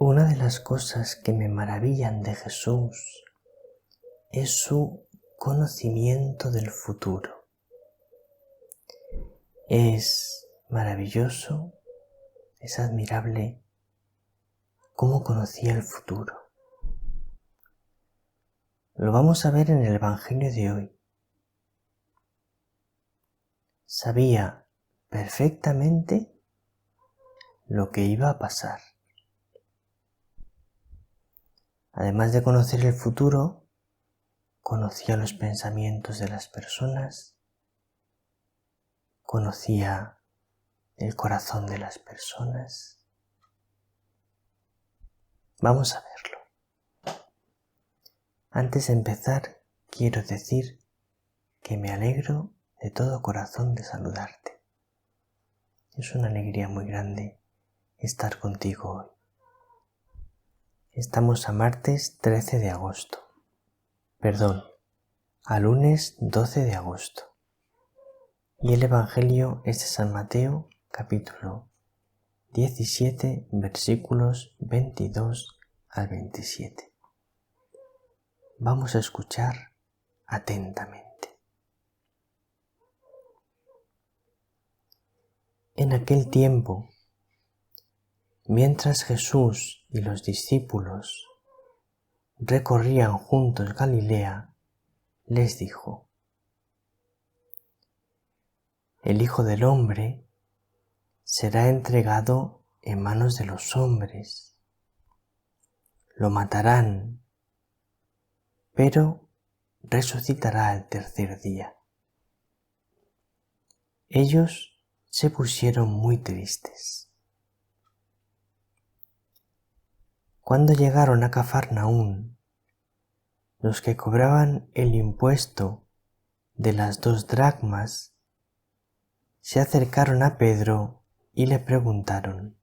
Una de las cosas que me maravillan de Jesús es su conocimiento del futuro. Es maravilloso, es admirable cómo conocía el futuro. Lo vamos a ver en el Evangelio de hoy. Sabía perfectamente lo que iba a pasar. Además de conocer el futuro, conocía los pensamientos de las personas, conocía el corazón de las personas. Vamos a verlo. Antes de empezar, quiero decir que me alegro de todo corazón de saludarte. Es una alegría muy grande estar contigo hoy. Estamos a martes 13 de agosto. A lunes 12 de agosto. Y el Evangelio es de San Mateo, capítulo 17, versículos 22 al 27. Vamos a escuchar atentamente. En aquel tiempo, mientras Jesús y los discípulos recorrían juntos Galilea, les dijo: El Hijo del Hombre será entregado en manos de los hombres. Lo matarán, pero resucitará al tercer día. Ellos se pusieron muy tristes. Cuando llegaron a Cafarnaún, los que cobraban el impuesto de las 2 dracmas se acercaron a Pedro y le preguntaron: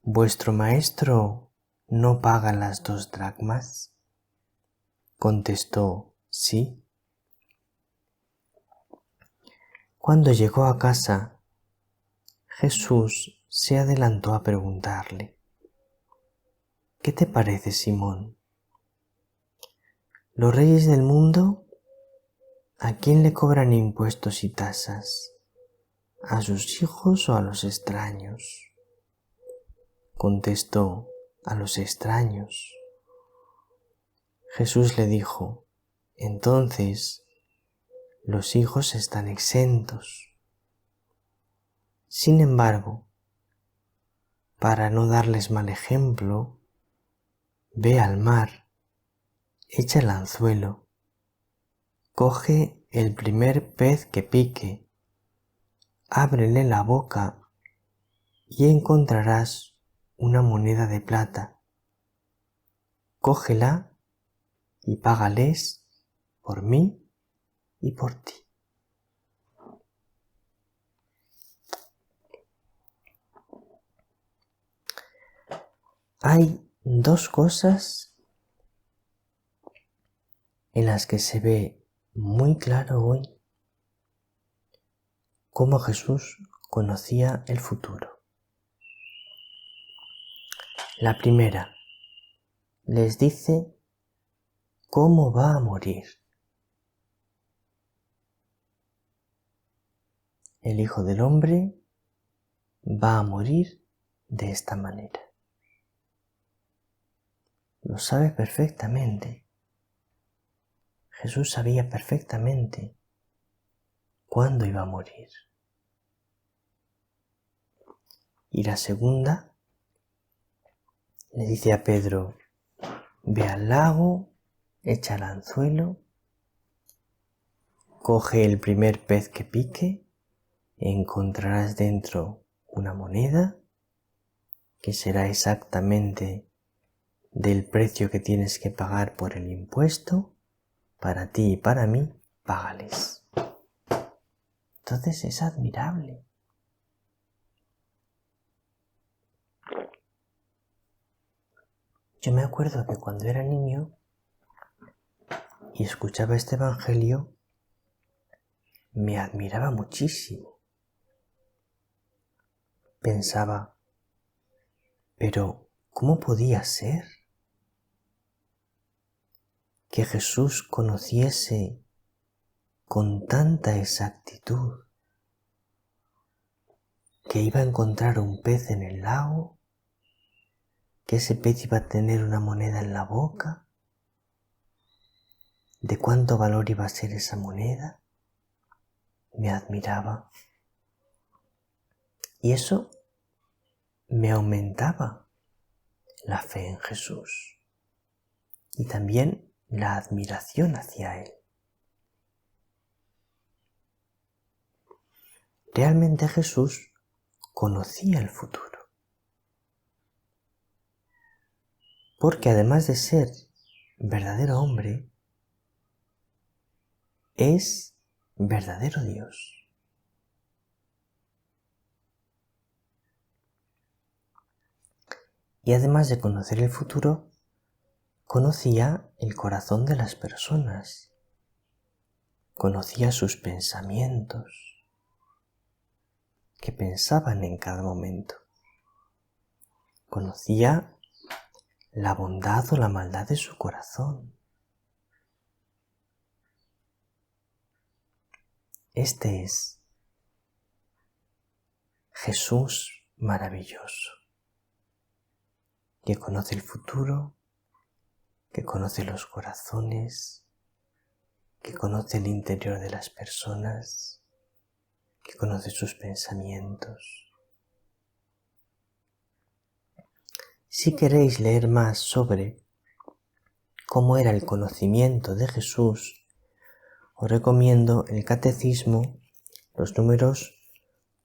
¿Vuestro maestro no paga las 2 dracmas? Contestó: sí. Cuando llegó a casa, Jesús se adelantó a preguntarle: ¿Qué te parece, Simón? ¿Los reyes del mundo a quién le cobran impuestos y tasas? ¿A sus hijos o a los extraños? Contestó: a los extraños. Jesús le dijo: entonces los hijos están exentos. Sin embargo, para no darles mal ejemplo, ve al mar, echa el anzuelo, coge el primer pez que pique, ábrele la boca y encontrarás una moneda de plata. Cógela y págales por mí y por ti. Hay 2 cosas en las que se ve muy claro hoy cómo Jesús conocía el futuro. La primera, les dice cómo va a morir. El Hijo del Hombre va a morir de esta manera. Lo sabe perfectamente. Jesús sabía perfectamente cuándo iba a morir. Y la segunda, le dice a Pedro: ve al lago, echa el anzuelo, coge el primer pez que pique, encontrarás dentro una moneda que será exactamente del precio que tienes que pagar por el impuesto. Para ti y para mí, págales. Entonces es admirable. Yo me acuerdo que cuando era niño y escuchaba este Evangelio, me admiraba muchísimo. Pensaba: Pero, ¿cómo podía ser que Jesús conociese con tanta exactitud que iba a encontrar un pez en el lago, que ese pez iba a tener una moneda en la boca, de cuánto valor iba a ser esa moneda? Me admiraba. Y eso me aumentaba la fe en Jesús y también la admiración hacia Él. Realmente Jesús conocía el futuro, porque además de ser verdadero hombre, es verdadero Dios. Y además de conocer el futuro, conocía el corazón de las personas, conocía sus pensamientos, que pensaban en cada momento, conocía la bondad o la maldad de su corazón. Este es Jesús maravilloso, que conoce el futuro, que conoce los corazones, que conoce el interior de las personas, que conoce sus pensamientos. Si queréis leer más sobre cómo era el conocimiento de Jesús, os recomiendo el Catecismo, los números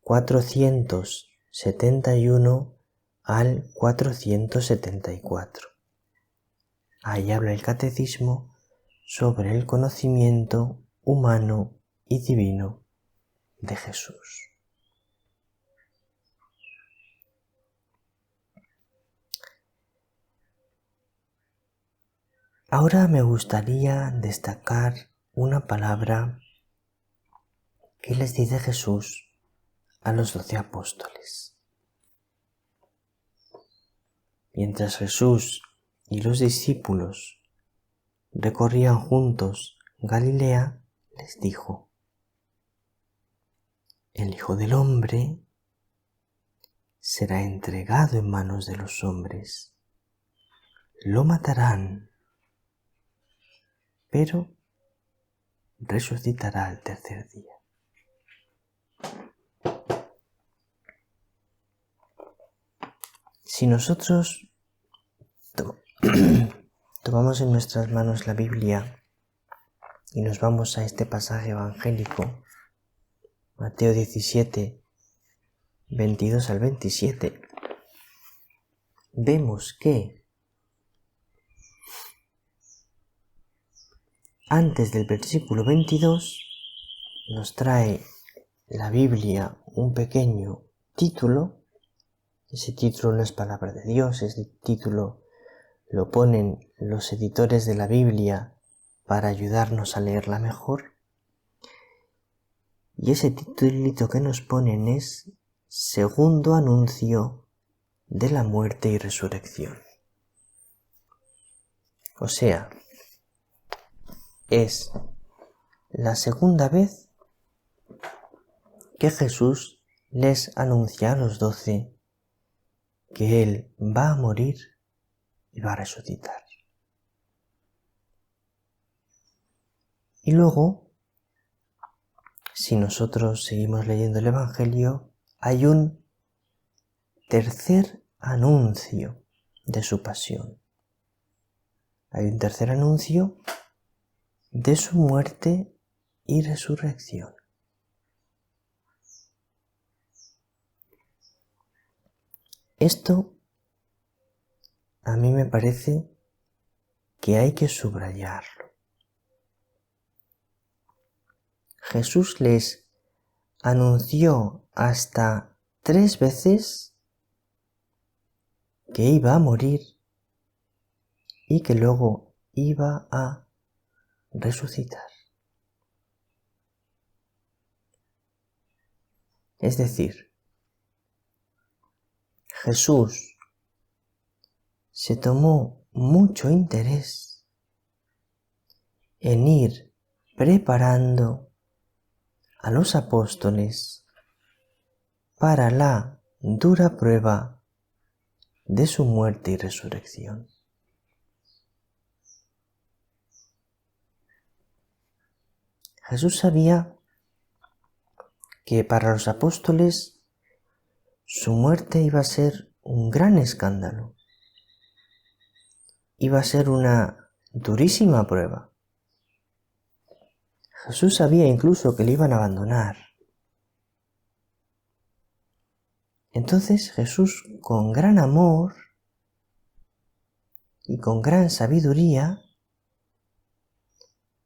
471 al 474. Ahí habla el Catecismo sobre el conocimiento humano y divino de Jesús. Ahora me gustaría destacar una palabra que les dice Jesús a los 12 apóstoles. Mientras Jesús y los discípulos recorrían juntos Galilea, les dijo: el Hijo del Hombre será entregado en manos de los hombres. Lo matarán, pero resucitará al tercer día. Si nosotros tomamos en nuestras manos la Biblia y nos vamos a este pasaje evangélico, Mateo 17, 22 al 27, vemos que antes del versículo 22 nos trae la Biblia un pequeño título. Ese título no es palabra de Dios, ese título lo ponen los editores de la Biblia para ayudarnos a leerla mejor. Y ese titulito que nos ponen es Segundo Anuncio de la Muerte y Resurrección. O sea, es la segunda vez que Jesús les anuncia a los 12 que Él va a morir y va a resucitar. Y luego, si nosotros seguimos leyendo el Evangelio, hay un tercer anuncio de su pasión. Hay un tercer anuncio de su muerte y resurrección. Esto a mí me parece que hay que subrayarlo. Jesús les anunció hasta 3 veces que iba a morir y que luego iba a resucitar. Es decir, Jesús se tomó mucho interés en ir preparando a los apóstoles para la dura prueba de su muerte y resurrección. Jesús sabía que para los apóstoles su muerte iba a ser un gran escándalo, iba a ser una durísima prueba. Jesús sabía incluso que le iban a abandonar. Entonces Jesús, con gran amor y con gran sabiduría,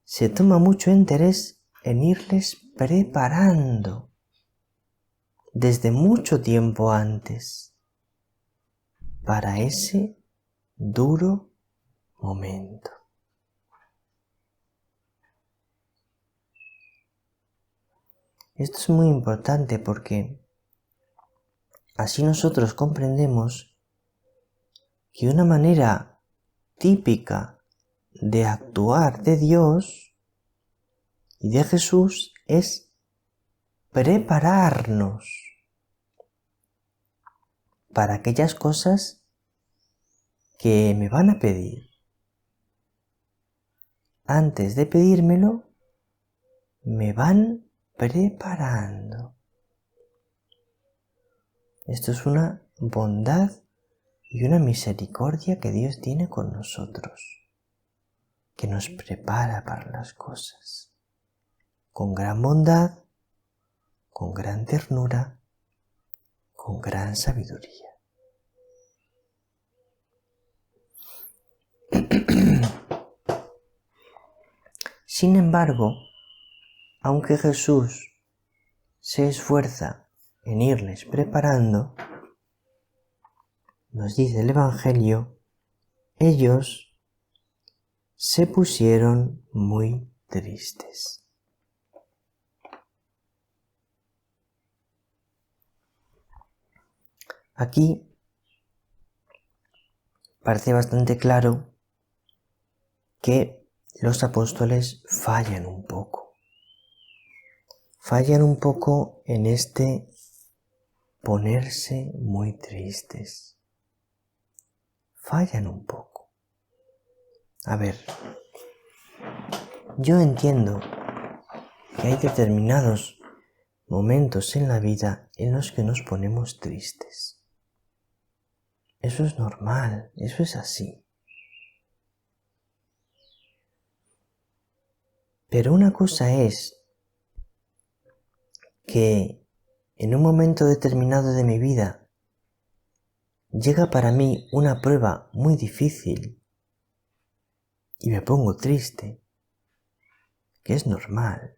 se toma mucho interés en irles preparando desde mucho tiempo antes para ese duro momento. Esto es muy importante porque así nosotros comprendemos que una manera típica de actuar de Dios y de Jesús es prepararnos para aquellas cosas que me van a pedir. Antes de pedírmelo, me van preparando. Esto es una bondad y una misericordia que Dios tiene con nosotros, que nos prepara para las cosas, con gran bondad, con gran ternura, con gran sabiduría. Sin embargo, aunque Jesús se esfuerza en irles preparando, nos dice el Evangelio, ellos se pusieron muy tristes. Aquí parece bastante claro que los apóstoles fallan un poco. Fallan un poco en este ponerse muy tristes. Fallan un poco. A ver, yo entiendo que hay determinados momentos en la vida en los que nos ponemos tristes. Eso es normal, eso es así. Pero una cosa es que en un momento determinado de mi vida llega para mí una prueba muy difícil y me pongo triste, que es normal.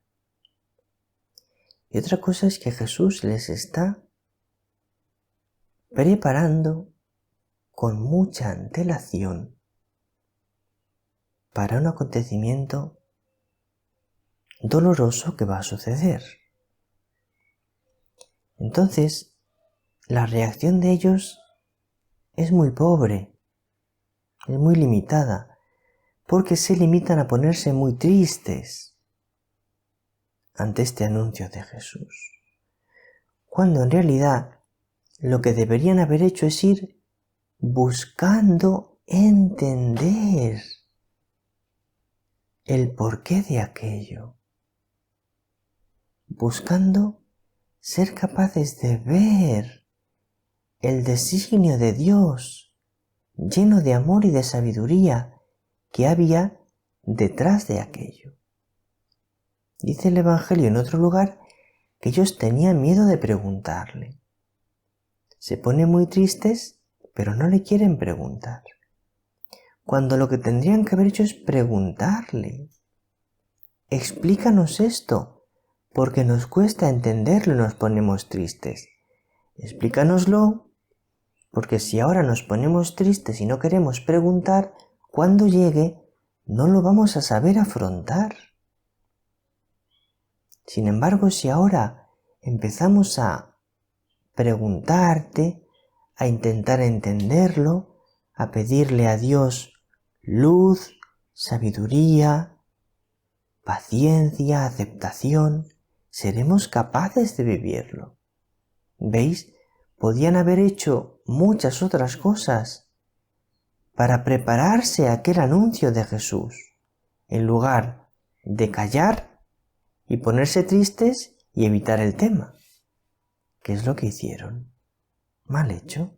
Y otra cosa es que Jesús les está preparando con mucha antelación para un acontecimiento doloroso que va a suceder. Entonces, la reacción de ellos es muy pobre, es muy limitada, porque se limitan a ponerse muy tristes ante este anuncio de Jesús, cuando en realidad lo que deberían haber hecho es ir buscando entender el porqué de aquello, buscando ser capaces de ver el designio de Dios lleno de amor y de sabiduría que había detrás de aquello. Dice el Evangelio en otro lugar que ellos tenían miedo de preguntarle. Se ponen muy tristes, pero no le quieren preguntar. Cuando lo que tendrían que haber hecho es preguntarle. Explícanos esto, porque nos cuesta entenderlo y nos ponemos tristes. Explícanoslo, porque si ahora nos ponemos tristes y no queremos preguntar, cuando llegue no lo vamos a saber afrontar. Sin embargo, si ahora empezamos a preguntarte, a intentar entenderlo, a pedirle a Dios luz, sabiduría, paciencia, aceptación, seremos capaces de vivirlo. ¿Veis? Podían haber hecho muchas otras cosas para prepararse a aquel anuncio de Jesús, en lugar de callar y ponerse tristes y evitar el tema. ¿Qué es lo que hicieron? Mal hecho.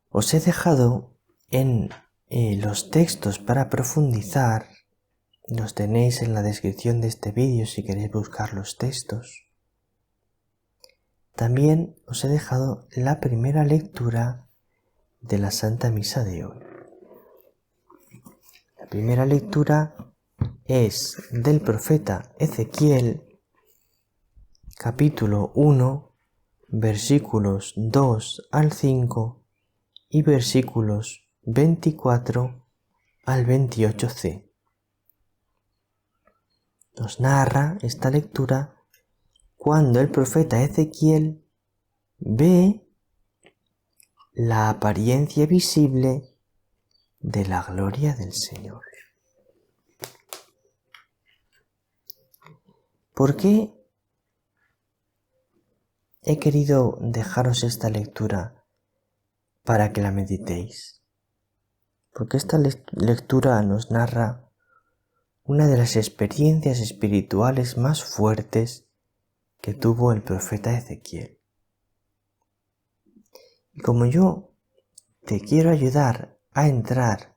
Os he dejado en los textos para profundizar. Los tenéis en la descripción de este vídeo si queréis buscar los textos. También os he dejado la primera lectura de la Santa Misa de hoy. La primera lectura es del profeta Ezequiel, capítulo 1, versículos 2 al 5 y versículos 24 al 28c. Nos narra esta lectura cuando el profeta Ezequiel ve la apariencia visible de la gloria del Señor. ¿Por qué he querido dejaros esta lectura para que la meditéis? Porque esta lectura nos narra una de las experiencias espirituales más fuertes que tuvo el profeta Ezequiel. Y como yo te quiero ayudar a entrar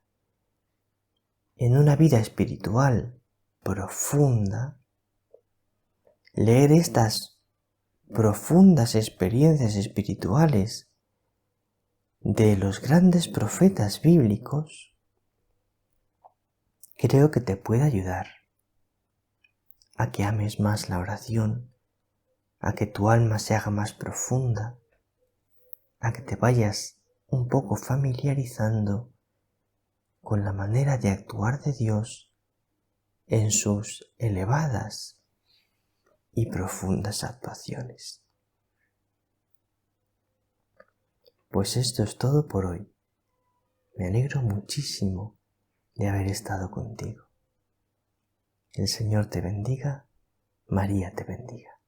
en una vida espiritual profunda, leer estas profundas experiencias espirituales de los grandes profetas bíblicos, creo que te puede ayudar a que ames más la oración, a que tu alma se haga más profunda, a que te vayas un poco familiarizando con la manera de actuar de Dios en sus elevadas y profundas actuaciones. Pues esto es todo por hoy. Me alegro muchísimo de haber estado contigo. El Señor te bendiga, María te bendiga.